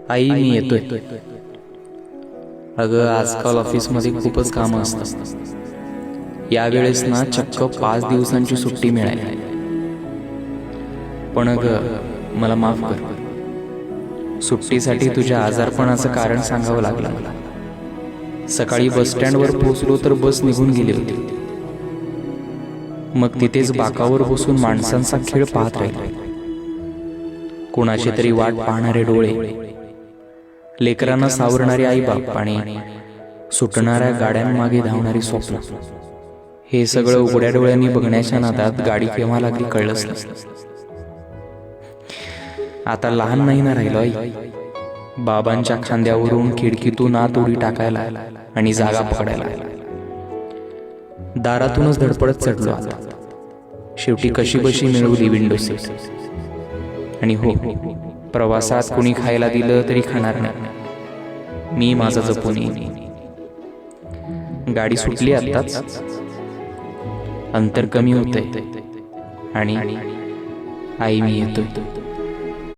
आई, मी येतोय. अगं, आजकाल ऑफिसमध्ये खूपच कामं असतात. यावेळेस ना चक्क 5 दिवसांची सुट्टी मिळाली. पण अगं, मला माफ कर. सुट्टीसाठी तुझ्या आजारपणाचं कारण सांगावं लागलं मला. सकाळी बस स्टँडवर पोहोचलो तर बस निघून गेली होती. मग तिथेच बाकावर बसून माणसांचा खेळ पाहत राहिलो. कोणाची तरी वाट पाहणारे डोळे, लेकरांना सावरणारे आई बाप आणि सुटणाऱ्या गाड्यांमागे धावणारी स्वप्न. हे सगळं उघड्या डोळ्यांनी बघण्याच्या नादात गाडी केव्हा लागली कळलंच नाही. आता लहान नाही ना राहिलो आई. बाबांच्या खांद्यावरून खिडकीतून आत उडी टाकायला आणि जागा पकडायला. दारातूनच धडपडत चढलो आता. शेवटी कशी बशी मिळवली विंडो सीट. आणि हो, प्रवासात कुणी खायला दिलं तरी खाणार नाही. मी माझं जपून येईन. गाडी सुटली आत्ताच. अंतर कमी होतंय आणि आई, मी येतोय.